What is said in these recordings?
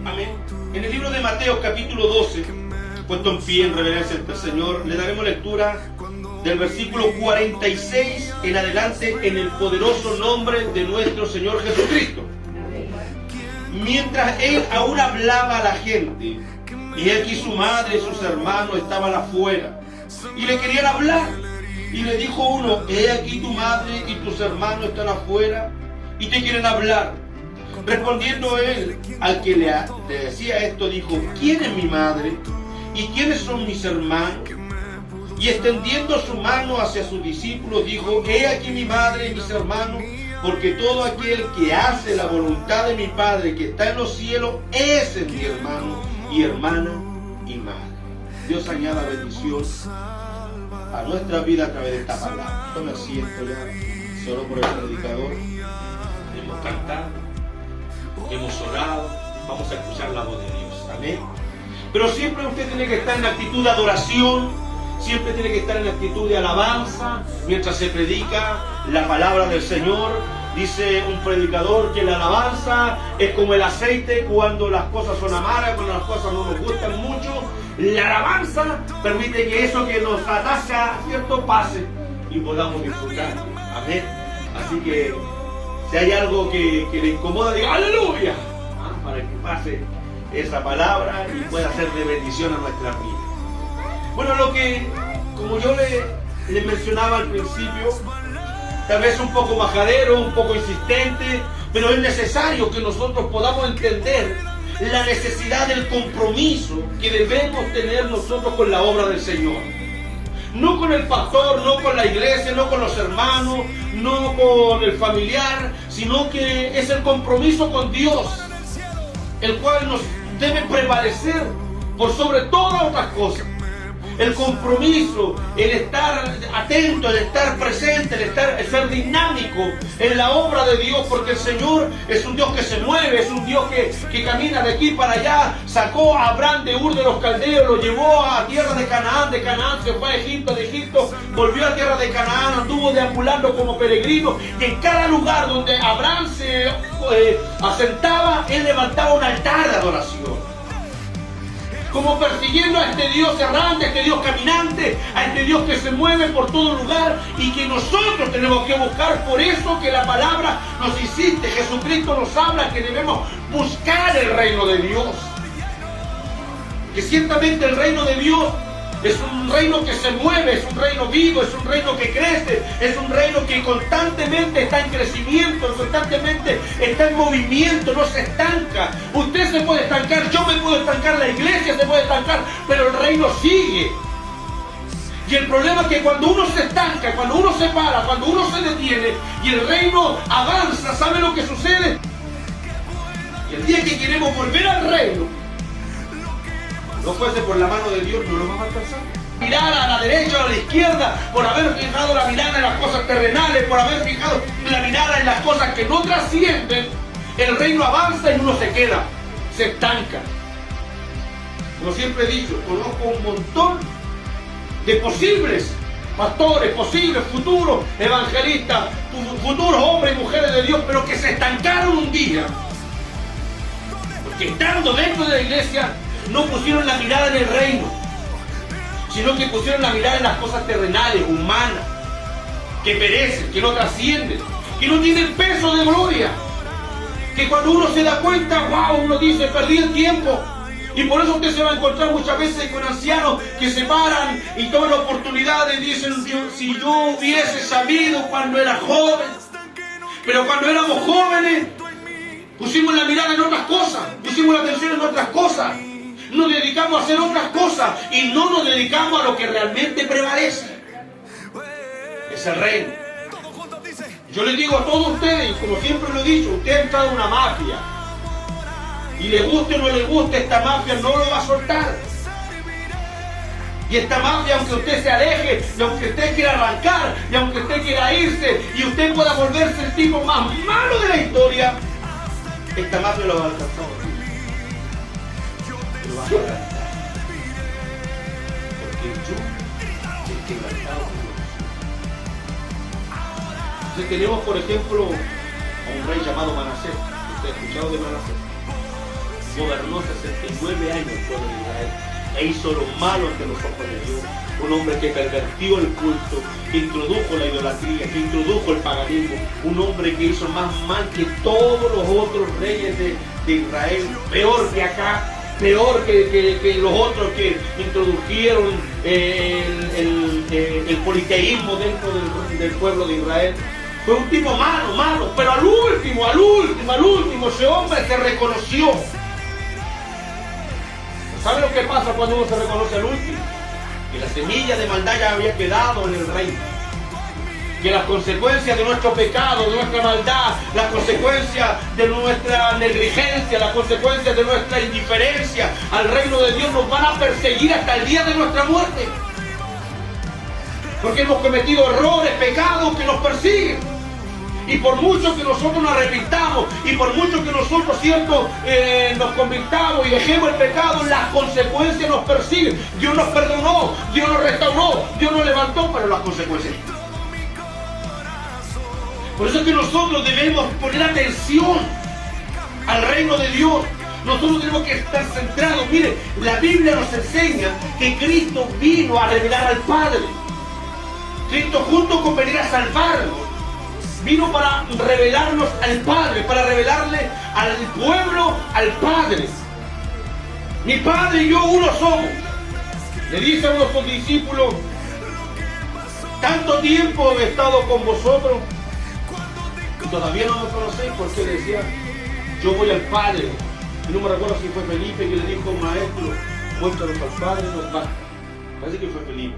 Amén. En el libro de Mateo capítulo 12, puesto en pie en reverencia ante el Señor, le daremos lectura del versículo 46 en adelante, en el poderoso nombre de nuestro Señor Jesucristo. Mientras él aún hablaba a la gente, y aquí su madre y sus hermanos estaban afuera y le querían hablar, y le dijo uno: he aquí tu madre y tus hermanos están afuera y te quieren hablar. Respondiendo él al que le decía esto, dijo: ¿quién es mi madre y quiénes son mis hermanos? Y extendiendo su mano hacia sus discípulos, dijo: he aquí mi madre y mis hermanos, porque todo aquel que hace la voluntad de mi Padre que está en los cielos, ese es mi hermano y hermana y madre. Dios añada bendición a nuestra vida a través de esta palabra. Tome asiento ya. Se oró por el predicador. Hemos cantado, hemos orado, vamos a escuchar la voz de Dios. Amén. Pero siempre usted tiene que estar en actitud de adoración, siempre tiene que estar en actitud de alabanza mientras se predica la palabra del Señor. Dice un predicador que la alabanza es como el aceite cuando las cosas son amargas, cuando las cosas no nos gustan mucho. La alabanza permite que eso que nos ataca, ¿cierto?, pase y podamos disfrutar. Amén. Así que si hay algo que le incomoda, diga aleluya, para que pase esa palabra y pueda ser de bendición a nuestra vida. Bueno, lo que, como yo le mencionaba al principio, tal vez un poco majadero, un poco insistente, pero es necesario que nosotros podamos entender la necesidad del compromiso que debemos tener nosotros con la obra del Señor. No con el pastor, no con la iglesia, no con los hermanos, no con el familiar, sino que es el compromiso con Dios, el cual nos debe prevalecer por sobre todas otras cosas. El compromiso, el estar atento, el estar presente, el ser dinámico en la obra de Dios, porque el Señor es un Dios que se mueve, es un Dios que camina de aquí para allá. Sacó a Abraham de Ur de los Caldeos, lo llevó a tierra de Canaán se fue a Egipto, de Egipto volvió a tierra de Canaán, anduvo deambulando como peregrino, y en cada lugar donde Abraham se asentaba, él levantaba un altar de adoración, como persiguiendo a este Dios errante, a este Dios caminante, a este Dios que se mueve por todo lugar y que nosotros tenemos que buscar. Por eso que la palabra nos insiste, Jesucristo nos habla que debemos buscar el reino de Dios. Que ciertamente el reino de Dios es un reino que se mueve, es un reino vivo, es un reino que crece, es un reino que constantemente está en crecimiento, constantemente está en movimiento, no se estanca. Usted se puede estancar, yo me puedo estancar, la iglesia se puede estancar, pero el reino sigue. Y el problema es que cuando uno se estanca, cuando uno se para, cuando uno se detiene y el reino avanza, ¿sabe lo que sucede? Y el día que queremos volver al reino, no fuese por la mano de Dios, no lo vamos a alcanzar. Mirar a la derecha o a la izquierda, por haber fijado la mirada en las cosas terrenales, por haber fijado la mirada en las cosas que no trascienden, el reino avanza y uno se queda, se estanca. Como siempre he dicho, conozco un montón de posibles pastores, posibles futuros evangelistas, futuros hombres y mujeres de Dios, pero que se estancaron un día, porque estando dentro de la iglesia no pusieron la mirada en el reino, sino que pusieron la mirada en las cosas terrenales, humanas, que perecen, que no trascienden, que no tienen peso de gloria, que cuando uno se da cuenta, wow, uno dice, perdí el tiempo. Y por eso usted se va a encontrar muchas veces con ancianos que se paran y toman oportunidades y dicen: si yo hubiese sabido cuando era joven. Pero cuando éramos jóvenes pusimos la mirada en otras cosas, pusimos la atención en otras cosas, nos dedicamos a hacer otras cosas y no nos dedicamos a lo que realmente prevalece. Es el reino. Yo les digo a todos ustedes, y como siempre lo he dicho, usted ha entrado en una mafia, y le guste o no le guste, esta mafia no lo va a soltar. Y esta mafia, aunque usted se aleje, y aunque usted quiera arrancar, y aunque usted quiera irse, y usted pueda volverse el tipo más malo de la historia, esta mafia lo va a alcanzar. Lo va a alcanzar. Porque yo estoy encantado con Dios. Entonces tenemos, por ejemplo, a un rey llamado Manasés. ¿Usted ha escuchado de Manasés? gobernó 69 años el pueblo de Israel e hizo lo malo ante los ojos de Dios. Un hombre que pervertió el culto, que introdujo la idolatría, que introdujo el paganismo. Un hombre que hizo más mal que todos los otros reyes de Israel. Peor que acá, peor que los otros que introdujeron el politeísmo dentro del pueblo de Israel. Fue un tipo malo, pero al último ese hombre se reconoció. ¿Sabe lo que pasa cuando uno se reconoce al último? Que la semilla de maldad ya había quedado en el reino. Que las consecuencias de nuestro pecado, de nuestra maldad, las consecuencias de nuestra negligencia, las consecuencias de nuestra indiferencia al reino de Dios nos van a perseguir hasta el día de nuestra muerte. Porque hemos cometido errores, pecados que nos persiguen. Y por mucho que nosotros nos arrepintamos, y por mucho que nosotros, nos convirtamos y dejemos el pecado, las consecuencias nos persiguen. Dios nos perdonó, Dios nos restauró, Dios nos levantó, pero las consecuencias. Por eso es que nosotros debemos poner atención al reino de Dios. Nosotros tenemos que estar centrados. Mire, la Biblia nos enseña que Cristo vino a revelar al Padre. Cristo, junto con venir a salvarnos, vino para revelarnos al Padre, para revelarle al pueblo al Padre. Mi Padre y yo uno somos. Le dice a uno de sus discípulos: tanto tiempo he estado con vosotros y todavía no me conocéis. Porque le decía: yo voy al Padre. Y no me recuerdo si fue Felipe que le dijo: maestro, muéstranos al Padre. No, parece que fue Felipe.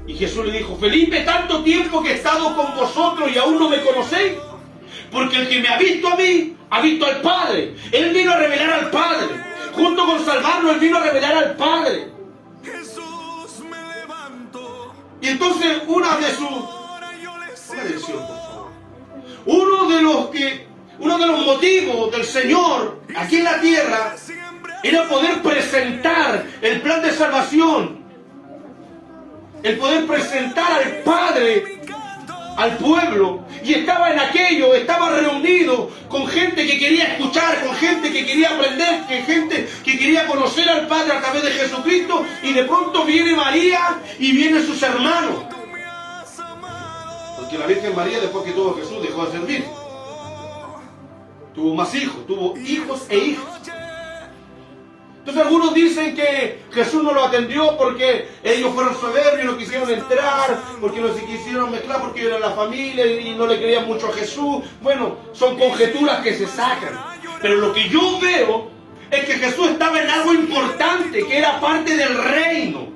Y Jesús le dijo: Felipe, tanto tiempo que he estado con vosotros y aún no me conocéis. Porque el que me ha visto a mí, ha visto al Padre. Él vino a revelar al Padre. Junto con salvarnos, Él vino a revelar al Padre. Y entonces una de sus... atención, por favor. Uno de los motivos del Señor aquí en la tierra era poder presentar el plan de salvación. El poder presentar al Padre al pueblo. Y estaba reunido con gente que quería escuchar, con gente que quería aprender, gente que quería conocer al Padre a través de Jesucristo. Y de pronto viene María y vienen sus hermanos. Porque la Virgen María, después que tuvo Jesús, dejó de servir. Tuvo más hijos, tuvo hijos e hijas. Entonces algunos dicen que Jesús no lo atendió porque ellos fueron soberbios, no quisieron entrar, porque no se quisieron mezclar, porque eran la familia y no le creían mucho a Jesús. Bueno, son conjeturas que se sacan. Pero lo que yo veo es que Jesús estaba en algo importante, que era parte del reino.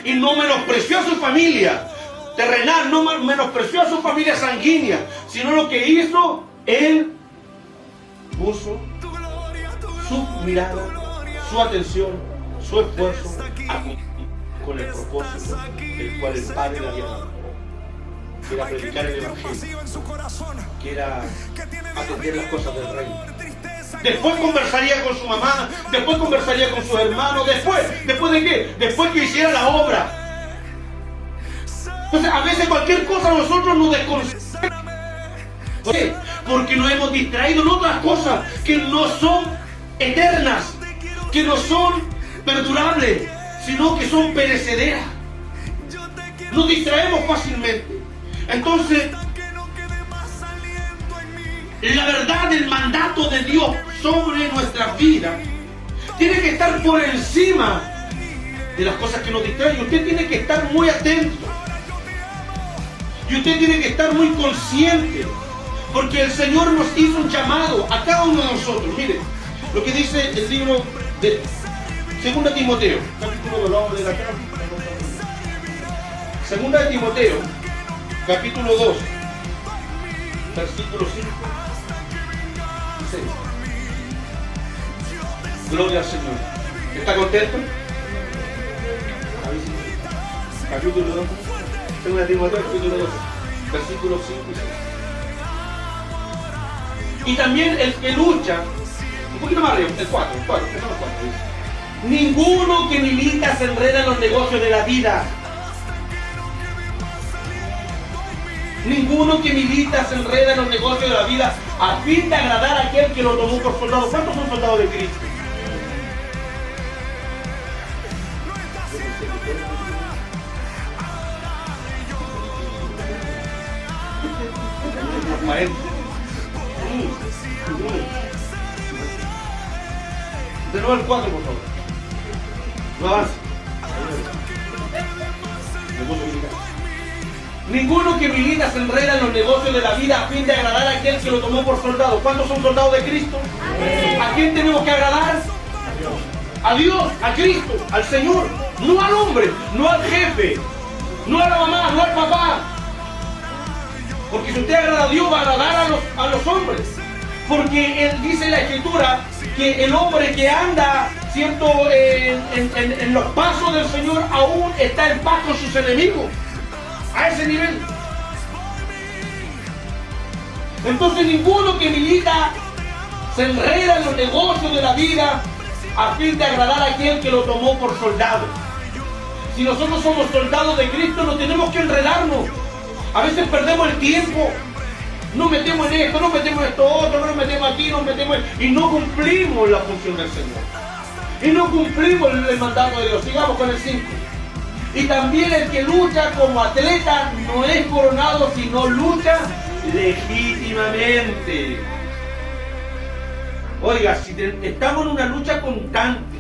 Y no menospreció a su familia terrenal, no menospreció a su familia sanguínea, sino lo que hizo, Él puso su mirada, su atención, su esfuerzo con el propósito del cual el Padre le había dado, que era predicar el Evangelio, que era atender las cosas del reino. Después conversaría con su mamá, después conversaría con sus hermanos, ¿después de qué? Después que hiciera la obra. Entonces a veces cualquier cosa nosotros nos desconcentramos. ¿Por qué? Porque nos hemos distraído en otras cosas que no son eternas, que no son perdurables, sino que son perecederas. Nos distraemos fácilmente. Entonces, la verdad del mandato de Dios sobre nuestras vidas tiene que estar por encima de las cosas que nos distraen. Usted tiene que estar muy atento. Y usted tiene que estar muy consciente. Porque el Señor nos hizo un llamado a cada uno de nosotros. Mire lo que dice el libro de 2 Timoteo, capítulo 2, de la carta. 2 Timoteo, capítulo 2, versículo 5 y 6. Gloria al Señor. ¿Está contento? Capítulo 2, 2 Timoteo, capítulo 2, versículos 5 y 6. Y también el que lucha, un poquito más arriba, el 4, que son los 4. Ninguno que milita se enreda en los negocios de la vida, Ninguno que milita se enreda en los negocios de la vida a fin de agradar a aquel que lo tomó por soldado. ¿Cuántos son soldados de Cristo? De nuevo el 4, por favor. No avance. Ninguno que milita se enreda en los negocios de la vida a fin de agradar a aquel que lo tomó por soldado. ¿Cuántos son soldados de Cristo? Amén. ¿A quién tenemos que agradar? A Dios, a Cristo, al Señor. No al hombre, no al jefe, no a la mamá, no al papá. Porque si usted agrada a Dios, va a agradar a los hombres. Porque él dice en la Escritura que el hombre que anda, ¿cierto?, en los pasos del Señor aún está en paz con sus enemigos. A ese nivel. Entonces ninguno que milita se enreda en los negocios de la vida a fin de agradar a aquel que lo tomó por soldado. Si nosotros somos soldados de Cristo, no tenemos que enredarnos. A veces perdemos el tiempo. Nos metemos en esto, nos metemos en esto otro, nos metemos aquí, nos metemos y no cumplimos la función del Señor. Y no cumplimos el mandato de Dios. Sigamos con el 5. Y también el que lucha como atleta no es coronado, sino lucha legítimamente. Oiga, si estamos en una lucha constante,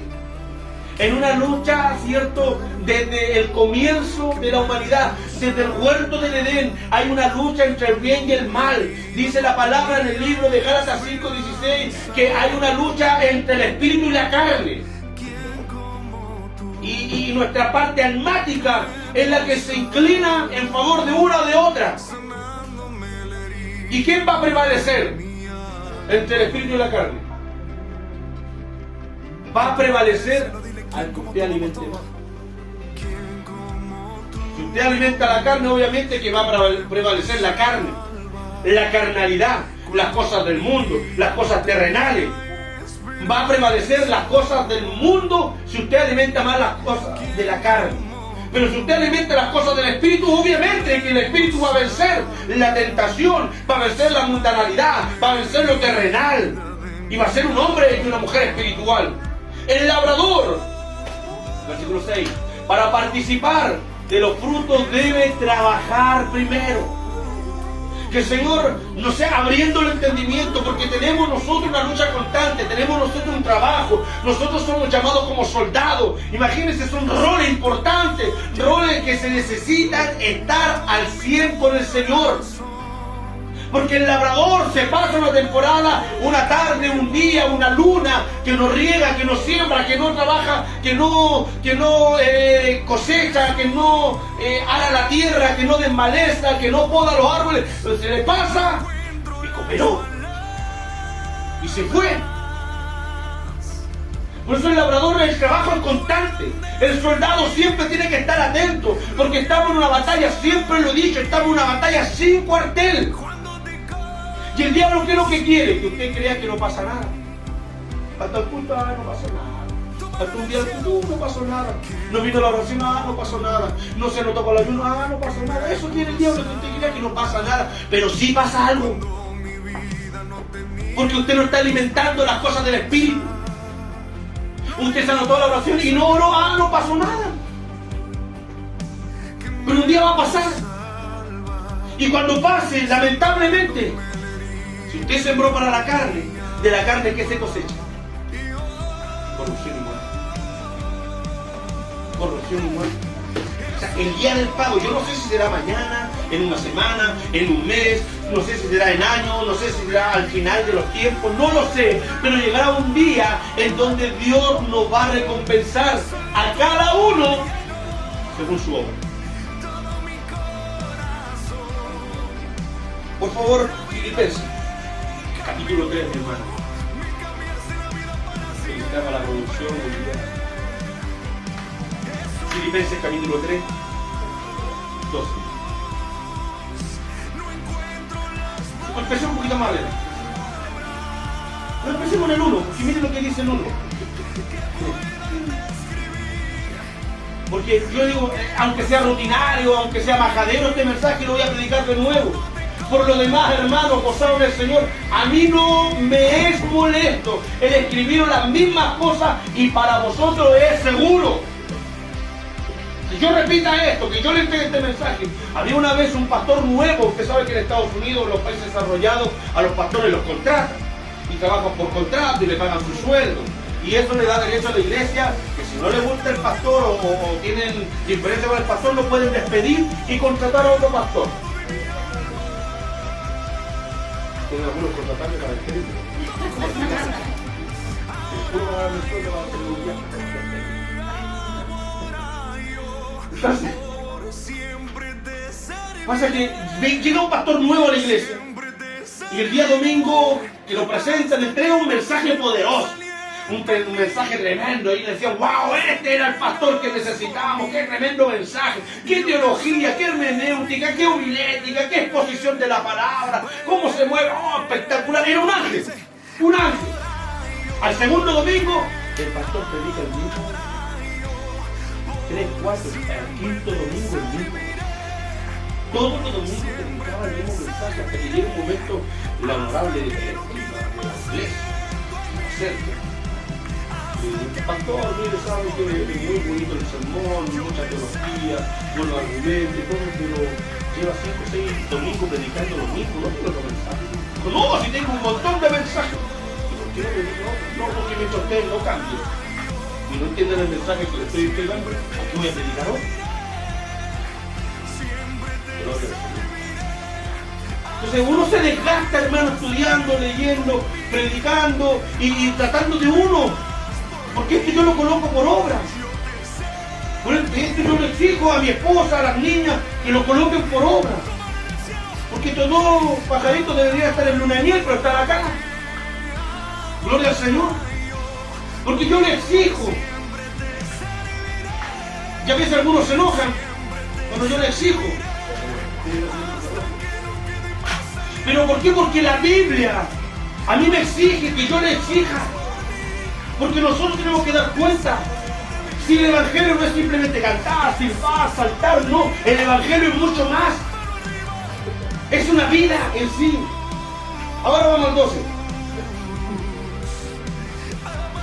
en una lucha, ¿cierto?, desde el comienzo de la humanidad, desde el huerto del Edén, hay una lucha entre el bien y el mal. Dice la palabra en el libro de Gálatas 5:16 que hay una lucha entre el espíritu y la carne. Y nuestra parte almática es la que se inclina en favor de una o de otra. ¿Y quién va a prevalecer entre el espíritu y la carne? Va a prevalecer al que usted alimente más. Si usted alimenta la carne, obviamente que va a prevalecer la carne, la carnalidad, las cosas del mundo, las cosas terrenales. Va a prevalecer las cosas del mundo si usted alimenta más las cosas de la carne. Pero si usted alimenta las cosas del espíritu, obviamente que el espíritu va a vencer la tentación, va a vencer la mundanalidad, va a vencer lo terrenal y va a ser un hombre y una mujer espiritual. El labrador, versículo 6, para participar de los frutos debe trabajar primero. Que el Señor nos sea abriendo el entendimiento, porque tenemos nosotros una lucha constante, tenemos nosotros un trabajo, nosotros somos llamados como soldados. Imagínense, son roles importantes, roles que se necesitan estar al 100 con el Señor. Porque el labrador se pasa una temporada, una tarde, un día, una luna, que no riega, que no siembra, que no trabaja, que no cosecha, que no ara la tierra, que no desmaleza, que no poda los árboles. Pero se le pasa y cooperó. Y se fue. Por eso el labrador, el trabajo es constante. El soldado siempre tiene que estar atento, porque estamos en una batalla, siempre lo he dicho, estamos en una batalla sin cuartel. Y el diablo, ¿qué es lo que quiere? Que usted crea que no pasa nada. Hasta el punto, no pasó nada. Hasta un día del punto, no pasó nada. No vino la oración, no pasó nada. No se notó con la ayuno, no pasó nada. Eso quiere el diablo, que usted crea que no pasa nada. Pero sí pasa algo. Porque usted no está alimentando las cosas del espíritu. Usted se anotó la oración y no oró, no pasó nada. Pero un día va a pasar. Y cuando pase, lamentablemente, si usted sembró para la carne, de la carne que se cosecha, corrupción y muerte. Corrupción y muerte. O sea, el día del pago, yo no sé si será mañana, en una semana, en un mes, no sé si será en años, no sé si será al final de los tiempos, no lo sé, pero llegará un día en donde Dios nos va a recompensar a cada uno según su obra. Por favor, Filipenses, capítulo 3, mi hermano. Felicitamos a la producción hoy día. Filipenses, capítulo 3, 12. Empecemos un poquito más lento. Pero empecemos en el 1, porque miren lo que dice el 1. Porque yo digo, aunque sea rutinario, aunque sea majadero este mensaje, lo voy a predicar de nuevo. Por lo demás, hermanos, gozaron el Señor. A mí no me es molesto el escribir las mismas cosas y para vosotros es seguro. Si yo repita esto, que yo le entregue este mensaje. Había una vez un pastor nuevo, usted sabe que en Estados Unidos, en los países desarrollados, a los pastores los contratan. Y trabajan por contrato y le pagan su sueldo. Y eso le da derecho a la iglesia, que si no le gusta el pastor o tienen diferencia con el pastor, lo pueden despedir y contratar a otro pastor. Tienen algunos contratantes para despedir. Entonces, pasa que llega un pastor nuevo a la iglesia y el día domingo que lo presentan entrega un mensaje poderoso. Un mensaje tremendo, y decían, wow, este era el pastor que necesitábamos, qué tremendo mensaje, qué teología, qué hermenéutica, qué homilética, qué exposición de la palabra, cómo se mueve, oh, espectacular, era un ángel, un ángel. Al segundo domingo, el pastor predica el mismo, 3, 4, al quinto domingo el mismo. Todos los domingos predicaba el mismo mensaje, hasta que llega un momento laborable de la iglesia, cerca. El pastor, mire, sabe que es muy bonito el sermón, mucha teología, buenos argumentos y todo, pero lleva 5 o 6 domingos predicando lo mismo, no tengo los mensajes. No, si tengo un montón de mensajes. No, porque mientras ustedes no cambien y no entienden el mensaje que les estoy entregando, aquí voy a predicar hoy. Entonces uno se desgasta, hermano, estudiando, leyendo, predicando y tratando de uno. Porque esto yo lo coloco por obra. Esto yo le exijo a mi esposa, a las niñas, que lo coloquen por obra. Porque estos dos pajaritos deberían estar en luna de miel, pero están acá. Gloria al Señor. Porque yo le exijo. Y a veces algunos se enojan cuando yo le exijo. ¿Pero por qué? Porque la Biblia a mí me exige que yo le exija. Porque nosotros tenemos que dar cuenta. Si el Evangelio no es simplemente cantar, silbar, saltar, no. El Evangelio es mucho más. Es una vida en sí. Ahora vamos al 12.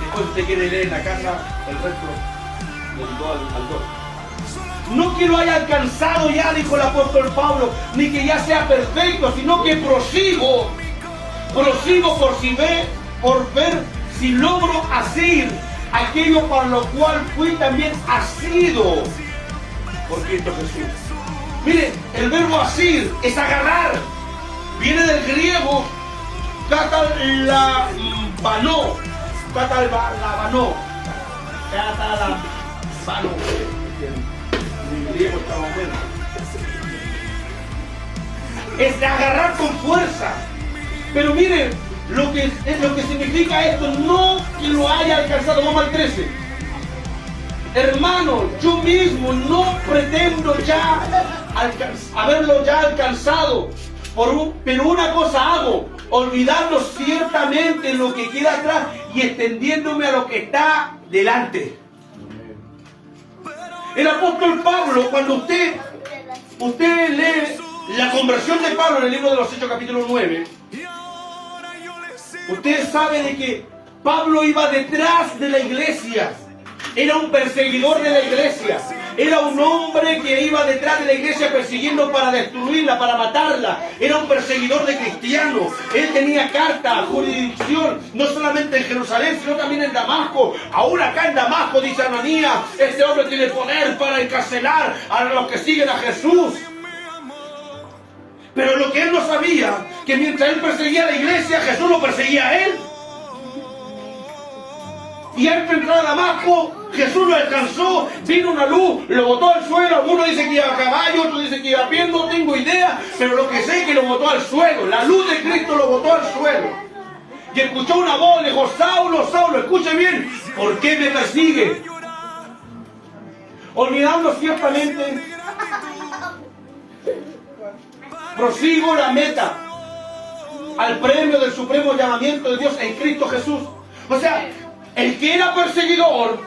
Después usted quiere leer en la casa el resto del 2 al 12. No que lo haya alcanzado ya, dijo el apóstol Pablo, ni que ya sea perfecto, sino que prosigo por ver si logro asir aquello para lo cual fui también asido por Cristo Jesús. Miren, el verbo asir es agarrar. Viene del griego catalabano. Mi griego está bueno. Es de agarrar con fuerza. Pero miren, lo que significa esto, no que lo haya alcanzado. Vamos al 13. Hermano, yo mismo no pretendo ya haberlo ya alcanzado, pero una cosa hago, olvidando ciertamente lo que queda atrás y extendiéndome a lo que está delante. El apóstol Pablo, cuando usted lee la conversión de Pablo en el libro de los Hechos capítulo 9, usted sabe de que Pablo iba detrás de la iglesia. Era un perseguidor de la iglesia. Era un hombre que iba detrás de la iglesia persiguiendo para destruirla, para matarla. Era un perseguidor de cristianos. Él tenía carta, jurisdicción, no solamente en Jerusalén, sino también en Damasco. Aún acá en Damasco, dice Ananías, este hombre tiene poder para encarcelar a los que siguen a Jesús. Pero lo que él no sabía, que mientras él perseguía a la iglesia, Jesús lo perseguía a él. Y antes de entrar a Damasco, Jesús lo alcanzó, vino una luz, lo botó al suelo. Algunos dicen que iba a caballo, otros dicen que iba a pie, no tengo idea, pero lo que sé es que lo botó al suelo. La luz de Cristo lo botó al suelo. Y escuchó una voz, le dijo, Saulo, Saulo, escuche bien, ¿por qué me persigue? Olvidando ciertamente, prosigo la meta al premio del supremo llamamiento de Dios en Cristo Jesús. O sea, el que era perseguidor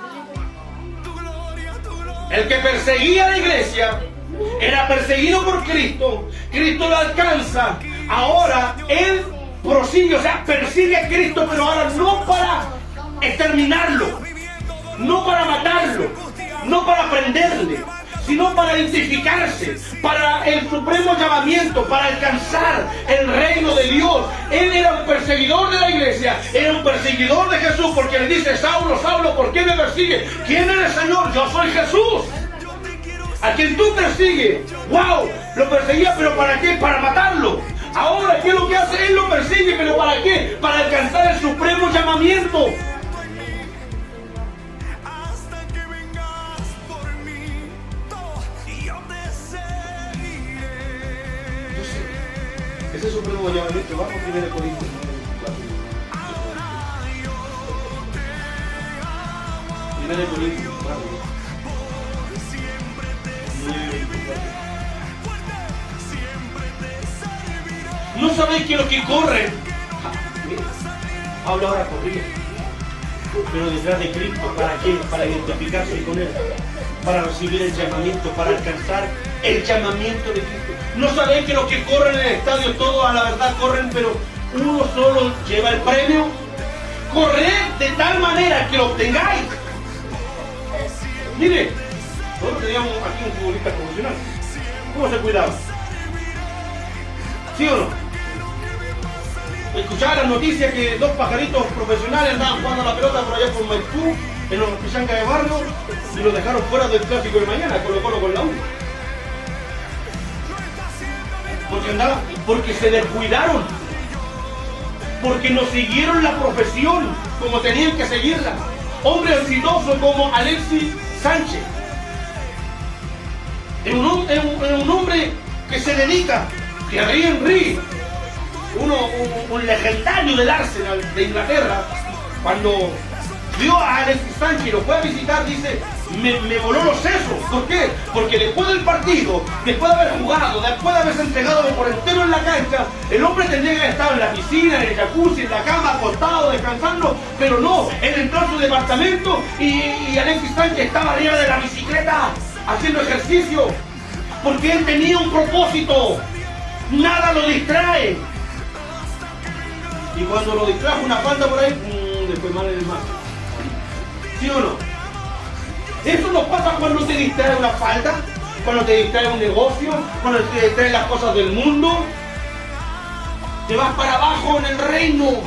El que perseguía a la iglesia era perseguido por Cristo. Cristo lo alcanza. Ahora él prosigue, o sea, persigue a Cristo, pero ahora no para exterminarlo, no para matarlo, no para prenderle, sino para identificarse, para el supremo llamamiento, para alcanzar el reino de Dios. Él era un perseguidor de la iglesia, era un perseguidor de Jesús, porque le dice: Saulo, Saulo, ¿por qué me persigues? ¿Quién eres, Señor? Yo soy Jesús, a quien tú persigues. ¡Wow! Lo perseguía, pero ¿para qué? Para matarlo. Ahora, ¿qué es lo que hace? Él lo persigue, pero ¿para qué? Para alcanzar el supremo llamamiento. Ese supremo llamamiento, vamos a 1 Corintios 9:24. 1 Corintios 9:24. ¿No sabéis que los que corren? Pablo ahora corría, pero detrás de Cristo. ¿Para qué? Para identificarse con Él, para recibir el llamamiento, para alcanzar el llamamiento de Cristo. ¿No sabéis que los que corren en el estadio, todos a la verdad corren, pero uno solo lleva el premio? Corred de tal manera que lo obtengáis. Mire, nosotros teníamos aquí un futbolista profesional. ¿Cómo se cuidaba? ¿Sí o no? Escuchaba las noticias que 2 pajaritos profesionales andaban jugando la pelota por allá por Maipú, en los Pichancas de Barrio, y los dejaron fuera del clásico de mañana, Colo-Colo con la U. Porque se descuidaron, porque no siguieron la profesión como tenían que seguirla. Hombres exitosos como Alexis Sánchez, es un hombre que se dedica, Thierry Henry, un legendario del Arsenal de Inglaterra, cuando vio a Alexis Sánchez y lo fue a visitar, dice: me voló los sesos. ¿Por qué? Porque después del partido, después de haber jugado, después de haberse entregado por entero en la cancha, el hombre tendría que estar en la piscina, en el jacuzzi, en la cama, acostado, descansando, pero no, él entró a su departamento y Alexis Sánchez estaba arriba de la bicicleta haciendo ejercicio, porque él tenía un propósito. Nada lo distrae. Y cuando lo distrajo una falta por ahí, le fue mal en el mar. ¿Sí o no? Eso nos pasa cuando te distrae una falta, cuando te distrae un negocio, cuando te distraen las cosas del mundo. Te vas para abajo en el reino.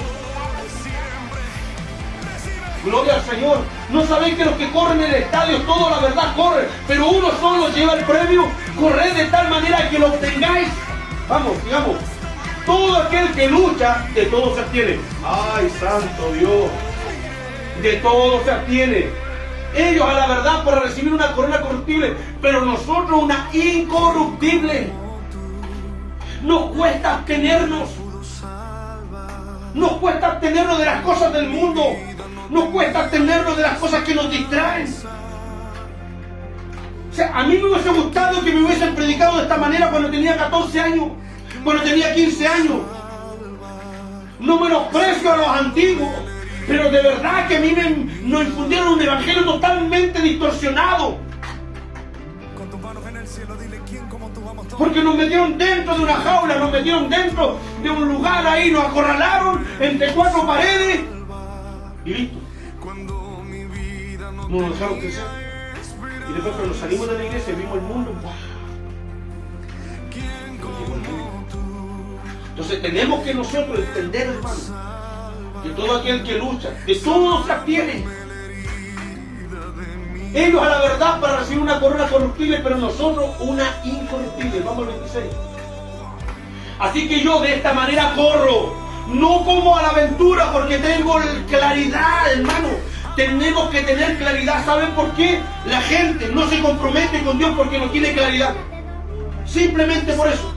Gloria al Señor. ¿No sabéis que los que corren en el estadio, todos la verdad corren, pero uno solo lleva el premio? Corred de tal manera que lo obtengáis. Vamos, digamos. Todo aquel que lucha, de todo se abstiene. ¡Ay, santo Dios! De todo se abstiene. Ellos a la verdad para recibir una corona corruptible, pero nosotros una incorruptible. Nos cuesta abstenernos. Nos cuesta abstenernos de las cosas del mundo. Nos cuesta abstenernos de las cosas que nos distraen. O sea, a mí me hubiese gustado que me hubiesen predicado de esta manera cuando tenía 14 años. Cuando tenía 15 años. No menosprecio a los antiguos, pero de verdad que a mí nos infundieron un evangelio totalmente distorsionado. Porque nos metieron dentro de una jaula, nos metieron dentro de un lugar ahí, nos acorralaron entre 4 paredes y listo. No nos dejaron crecer. Y después cuando salimos de la iglesia vimos el mundo. Entonces tenemos que nosotros entender, hermano, que todo aquel que lucha, de todo se abstiene. Ellos a la verdad para recibir una corona corruptible, pero nosotros una incorruptible. Vamos al 26. Así que yo de esta manera corro, no como a la aventura, porque tengo claridad, hermano. Tenemos que tener claridad. ¿Saben por qué? La gente no se compromete con Dios porque no tiene claridad. Simplemente por eso.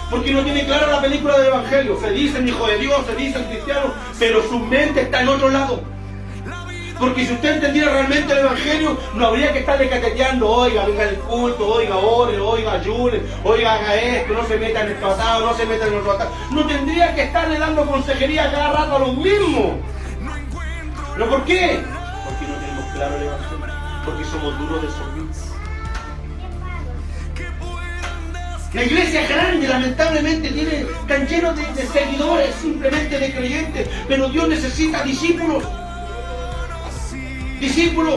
Porque no tiene clara la película del Evangelio. Se dicen hijo de Dios, se dicen cristianos, pero su mente está en otro lado. Porque si usted entendiera realmente el Evangelio, no habría que estarle cateteando: oiga, venga al culto, oiga, ore, oiga, ayune, oiga, haga esto, no se meta en el tratado, no se meta en el tratado. No tendría que estarle dando consejería cada rato a los mismos. ¿Pero por qué? Porque no tenemos claro el Evangelio. porque somos duros de servir. La iglesia es grande, lamentablemente, están llenos de seguidores, simplemente de creyentes, pero Dios necesita discípulos. Discípulos.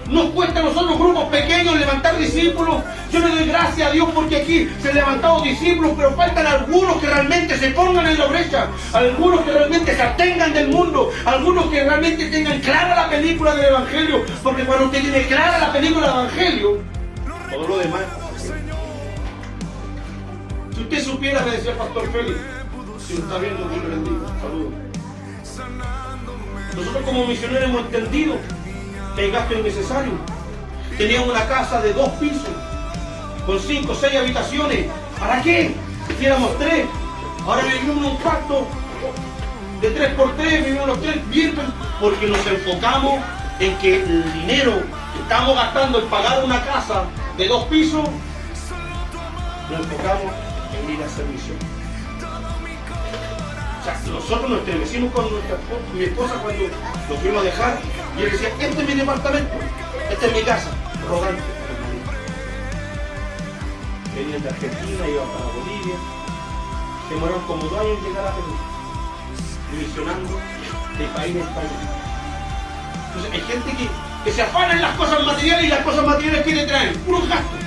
Nos cuesta a nosotros, grupos pequeños, levantar discípulos. Yo le doy gracias a Dios porque aquí se han levantado discípulos, pero faltan algunos que realmente se pongan en la brecha, algunos que realmente se abstengan del mundo, algunos que realmente tengan clara la película del Evangelio, porque cuando usted tiene clara la película del Evangelio, todo lo demás. Si usted supiera, me decía el pastor Félix, si lo está viendo, Dios le bendiga, saludos. Nosotros como misioneros hemos entendido que hay gasto innecesario. Teníamos una casa de 2 pisos, con 5 o 6 habitaciones. ¿Para qué? Si éramos 3. Ahora vivimos en un cuarto de 3x3, vivimos los 3 bien, porque nos enfocamos en que el dinero que estamos gastando en pagar una casa de 2 pisos, nos enfocamos en ir a hacer misión. O sea, nosotros nos estremecimos con mi esposa cuando lo fuimos a dejar y él decía, este es mi departamento, esta es mi casa, rogante. Venían de Argentina, iban para Bolivia, se demoraron como 2 años en llegar a Perú, misionando de país en país. Entonces hay gente que se afana en las cosas materiales y las cosas materiales que le traen, puros gastos.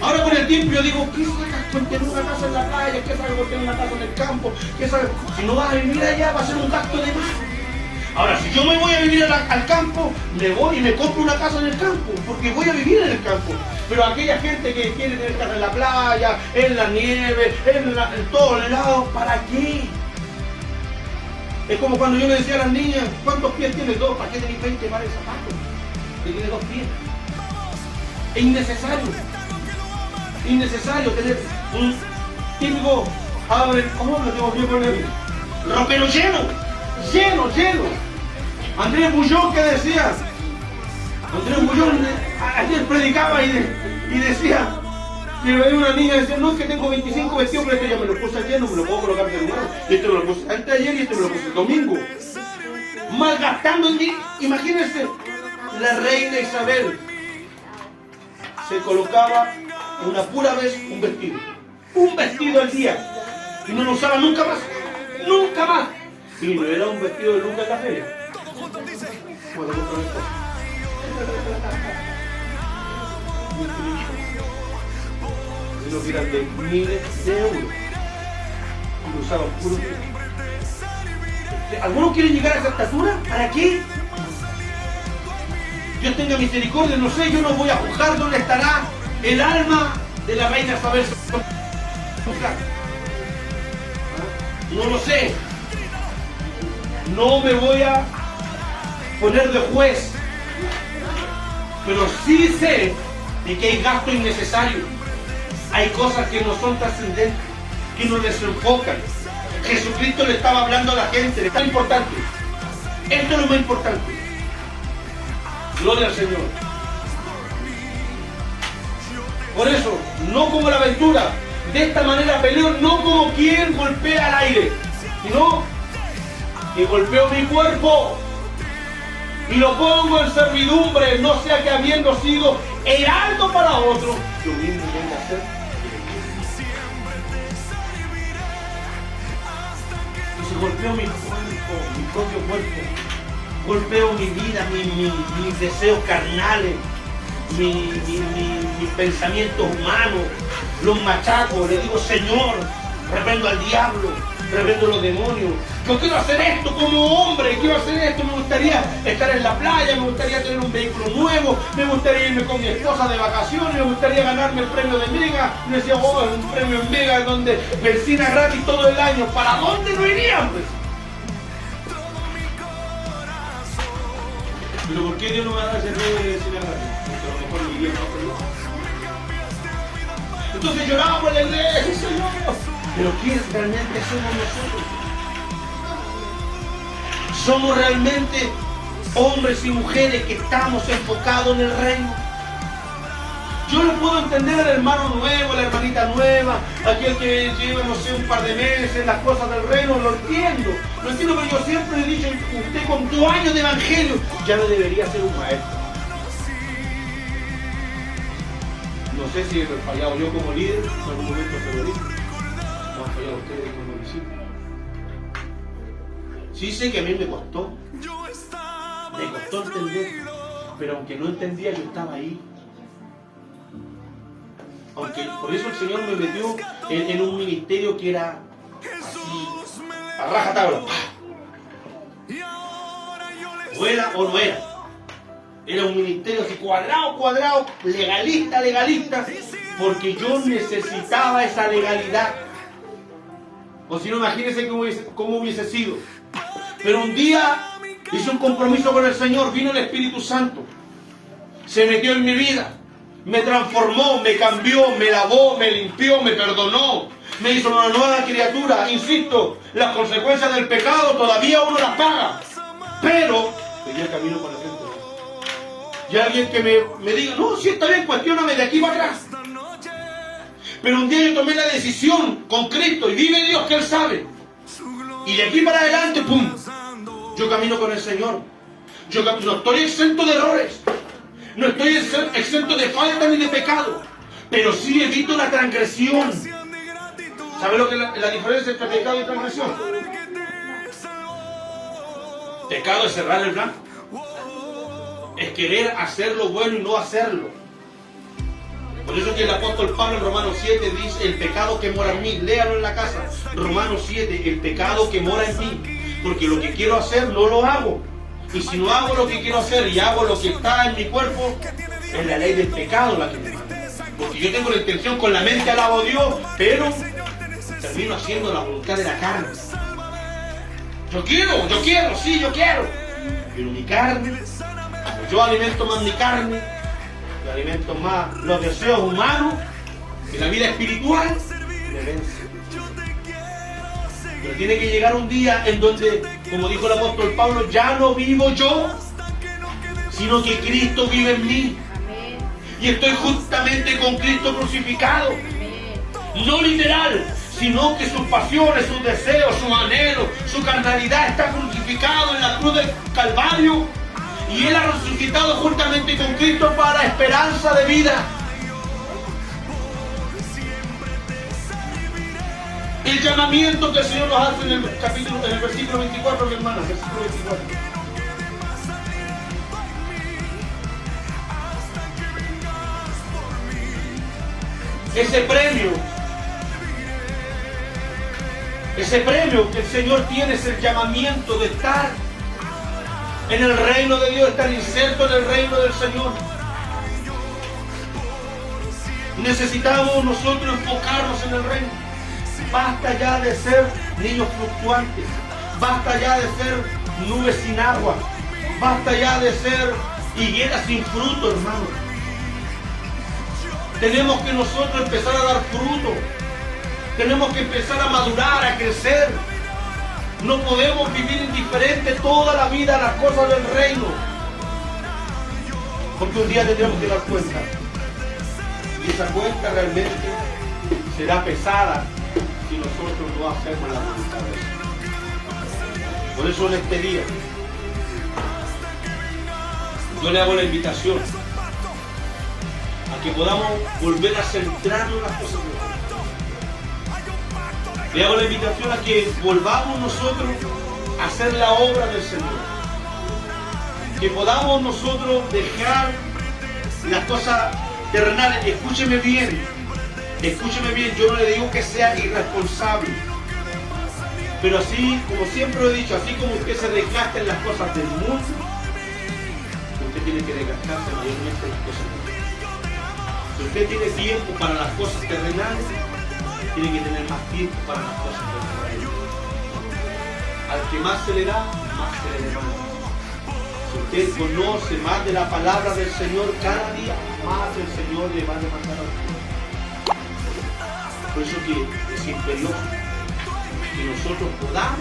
Ahora con el tiempo yo digo, ¿qué sacas con tener una casa en la playa? ¿Qué sacas con tener una casa en el campo? ¿Qué sacas? Si no vas a vivir allá va a ser un gasto de más. Ahora, si yo me voy a vivir al campo, me voy y me compro una casa en el campo, porque voy a vivir en el campo. Pero aquella gente que quiere tener casa en la playa, en la nieve, en todos lados, ¿para qué? Es como cuando yo le decía a las niñas, ¿cuántos pies tienes? 2, ¿para qué tenés 20 pares de zapatos? Que tiene 2 pies. Es innecesario tener un típico, ¿cómo lo tengo que poner? Ropero lleno. Andrés Bullón, ¿qué decía? Andrés Bullón ayer predicaba y decía que una niña decía, no, es que tengo 25 vestidos, pero este ya me lo puse ayer, no me lo puedo colocar de nuevo. Y este me lo puse antes de ayer y este me lo puse el domingo. Malgastando en mí. Imagínense, la reina Isabel se colocaba una pura vez un vestido al día, y no lo usaba nunca más, y no era un vestido de Lucas en la feria. Sino que eran de miles de euros, y lo usaban puro. ¿Algunos quieren llegar a esa estatura? ¿Para qué? Dios tenga misericordia, no sé, yo no voy a juzgar dónde estará el alma de la reina Isabel. No lo sé. No me voy a poner de juez. Pero sí sé de que hay gasto innecesario. Hay cosas que no son trascendentes, que no les enfocan. Jesucristo le estaba hablando a la gente. Es importante. Esto es lo más importante. Gloria al Señor. Por eso, no como la aventura, de esta manera peleo, no como quien golpea al aire, sino que golpeo mi cuerpo y lo pongo en servidumbre, no sea que habiendo sido heraldo para otro, yo mismo venga a ser. Entonces golpeo mi cuerpo, mi propio cuerpo, golpeo mi vida, mis deseos carnales, mis pensamientos humanos, los machaco, le digo, Señor, reprendo al diablo, reprendo los demonios. Yo quiero hacer esto como hombre, quiero hacer esto, me gustaría estar en la playa, me gustaría tener un vehículo nuevo, me gustaría irme con mi esposa de vacaciones, me gustaría ganarme el premio de Mega. Me decía, oh, un premio en Mega donde benzina gratis todo el año. ¿Para dónde no irían, pues? Pero ¿por qué Dios no me da ese premio de benzina gratis? Porque a lo mejor mi idioma no. Entonces lloraba por la iglesia, Señor. Pero ¿quién realmente somos nosotros? Somos realmente hombres y mujeres que estamos enfocados en el reino. Yo lo puedo entender al hermano nuevo, a la hermanita nueva, aquel que lleva, no sé, un par de meses en las cosas del reino, lo entiendo, pero yo siempre he dicho, usted con 2 años de evangelio ya no debería ser un maestro. No sé si he fallado yo como líder, en algún momento se lo digo, o han fallado ustedes como discípulos. Sí sé que a mí me costó entender, pero aunque no entendía, yo estaba ahí. Aunque por eso el Señor me metió en un ministerio que era así, a rajatabla. O era o no era. Era un ministerio así cuadrado, legalista, porque yo necesitaba esa legalidad. O si no, imagínense cómo hubiese sido. Pero un día hice un compromiso con el Señor, vino el Espíritu Santo, se metió en mi vida. Me transformó, me cambió, me lavó, me limpió, me perdonó, me hizo una nueva criatura. Insisto, las consecuencias del pecado todavía uno las paga, pero seguí el camino para la gente. Y alguien que me diga, no, si está bien, cuestióname de aquí para atrás. Pero un día yo tomé la decisión con Cristo y vive Dios que Él sabe. Y de aquí para adelante, ¡pum!, yo camino con el Señor. Yo no estoy exento de errores. No estoy exento de falta ni de pecado, pero sí evito la transgresión. ¿Sabe lo que es la diferencia entre pecado y transgresión? Pecado es cerrar el blanco. Es querer hacer lo bueno y no hacerlo. Por eso que el apóstol Pablo en Romanos 7 dice, el pecado que mora en mí, léalo en la casa. Romanos 7, el pecado que mora en mí. Porque lo que quiero hacer no lo hago. Y si no hago lo que quiero hacer y hago lo que está en mi cuerpo, es la ley del pecado la que me manda. Porque yo tengo la intención, con la mente alabo a Dios, pero termino haciendo la voluntad de la carne. Yo quiero, sí, yo quiero. Pero mi carne, yo alimento más mi carne, yo alimento más los deseos humanos, y la vida espiritual me vence. Pero tiene que llegar un día en donde, como dijo el apóstol Pablo, ya no vivo yo, sino que Cristo vive en mí. Amén. Y estoy justamente con Cristo crucificado. Amén. No literal, sino que sus pasiones, sus deseos, sus anhelos, su carnalidad está crucificado en la cruz del Calvario. Y Él ha resucitado juntamente con Cristo para esperanza de vida. El llamamiento que el Señor nos hace en el versículo 24, mi hermana, versículo 24. Ese premio que el Señor tiene es el llamamiento de estar en el reino de Dios, estar inserto en el reino del Señor. Necesitamos nosotros enfocarnos en el reino. Basta ya de ser niños fluctuantes. Basta ya de ser nubes sin agua. Basta ya de ser higueras sin fruto, hermano. Tenemos que nosotros empezar a dar fruto. Tenemos que empezar a madurar, a crecer. No podemos vivir indiferente toda la vida a las cosas del reino. Porque un día tendremos que dar cuenta. Y esa cuenta realmente será pesada si nosotros no hacemos la voluntad de Dios. Por eso en este día yo le hago la invitación a que podamos volver a centrarnos en las cosas de Dios. Le hago la invitación a que volvamos nosotros a hacer la obra del Señor. Que podamos nosotros dejar las cosas terrenales. Escúcheme bien, yo no le digo que sea irresponsable. Pero así, como siempre he dicho, así como usted se desgasta en las cosas del mundo, usted tiene que desgastarse mayormente en las cosas del mundo. Si usted tiene tiempo para las cosas terrenales, tiene que tener más tiempo para las cosas terrenales. Al que más se le da, más se le demanda. Si usted conoce más de la palabra del Señor, cada día más el Señor le va a demandar a usted. Por eso que es imperioso que nosotros podamos, y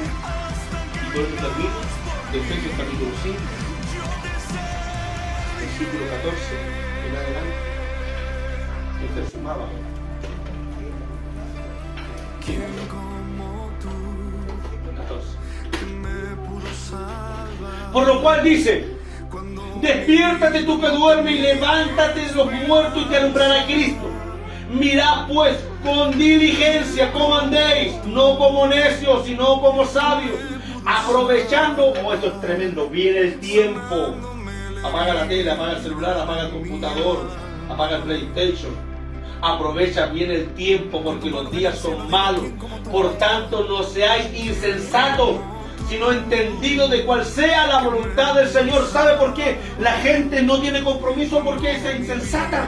por eso termino, de Efesios capítulo 5, versículo 14 en adelante, Este sumaba. Por lo cual dice: despiértate tú que duermes y levántate de los muertos y te alumbrará Cristo. Mirad pues con diligencia cómo andéis, no como necios, sino como sabios, aprovechando, esto es tremendo, viene el tiempo. Apaga la tele, apaga el celular, apaga el computador, apaga el PlayStation. Aprovecha bien el tiempo porque los días son malos. Por tanto, no seáis insensatos, sino entendidos de cuál sea la voluntad del Señor. ¿Sabe por qué la gente no tiene compromiso? Porque es insensata.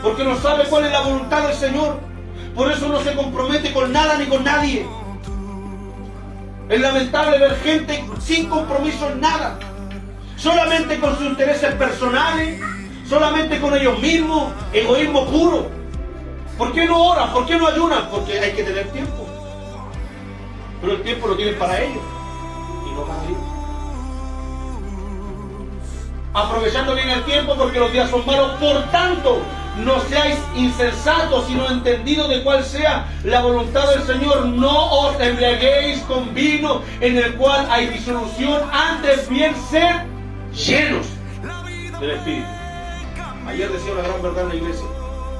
Porque no sabe cuál es la voluntad del Señor. Por eso no se compromete con nada ni con nadie. Es lamentable ver gente sin compromiso en nada. Solamente con sus intereses personales, solamente con ellos mismos, egoísmo puro. ¿Por qué no oran? ¿Por qué no ayunan? Porque hay que tener tiempo. Pero el tiempo lo tienen para ellos y no para Dios. Aprovechando bien el tiempo porque los días son malos. Por tanto, no seáis insensatos, sino entendidos de cuál sea la voluntad del Señor. No os embriaguéis con vino en el cual hay disolución, antes bien ser llenos del Espíritu. Ayer decía una gran verdad en la iglesia,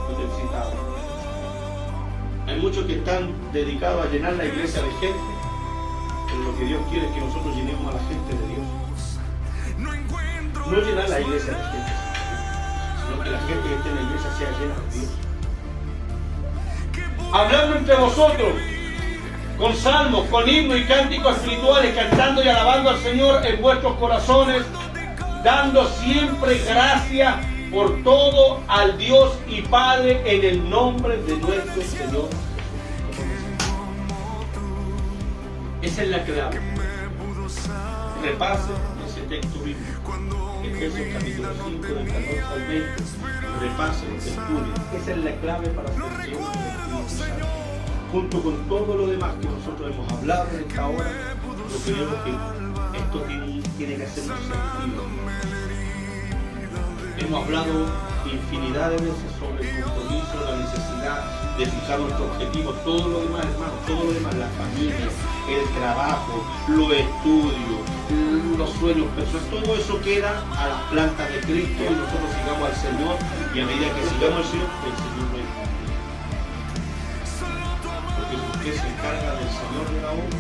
donde visitaba. Hay muchos que están dedicados a llenar la iglesia de gente, pero lo que Dios quiere es que nosotros llenemos a la gente de Dios. No llenar la iglesia de gente, sino que la gente que esté en la iglesia sea llena de Dios. Hablando entre vosotros, con salmos, con himnos y cánticos espirituales, cantando y alabando al Señor en vuestros corazones, dando siempre gracia por todo al Dios y Padre en el nombre de nuestro Señor. Esa es la clave. Repase ese texto bíblico. Efesios capítulo 5, del 14 al 20. Repase, estudie. Esa es la clave para ser lleno del Espíritu Santo. Junto con todo lo demás que nosotros hemos hablado en esta hora, lo que vemos que esto tiene que hacernos sentido. Hemos hablado infinidad de veces sobre el compromiso, la necesidad de fijar nuestro objetivo, todo lo demás, hermanos, todo lo demás, la familia, el trabajo, los estudios, los sueños personales, todo eso queda a las plantas de Cristo y nosotros sigamos al Señor, y a medida que sigamos al Señor, el Señor no es. Porque si usted se encarga del Señor de la obra,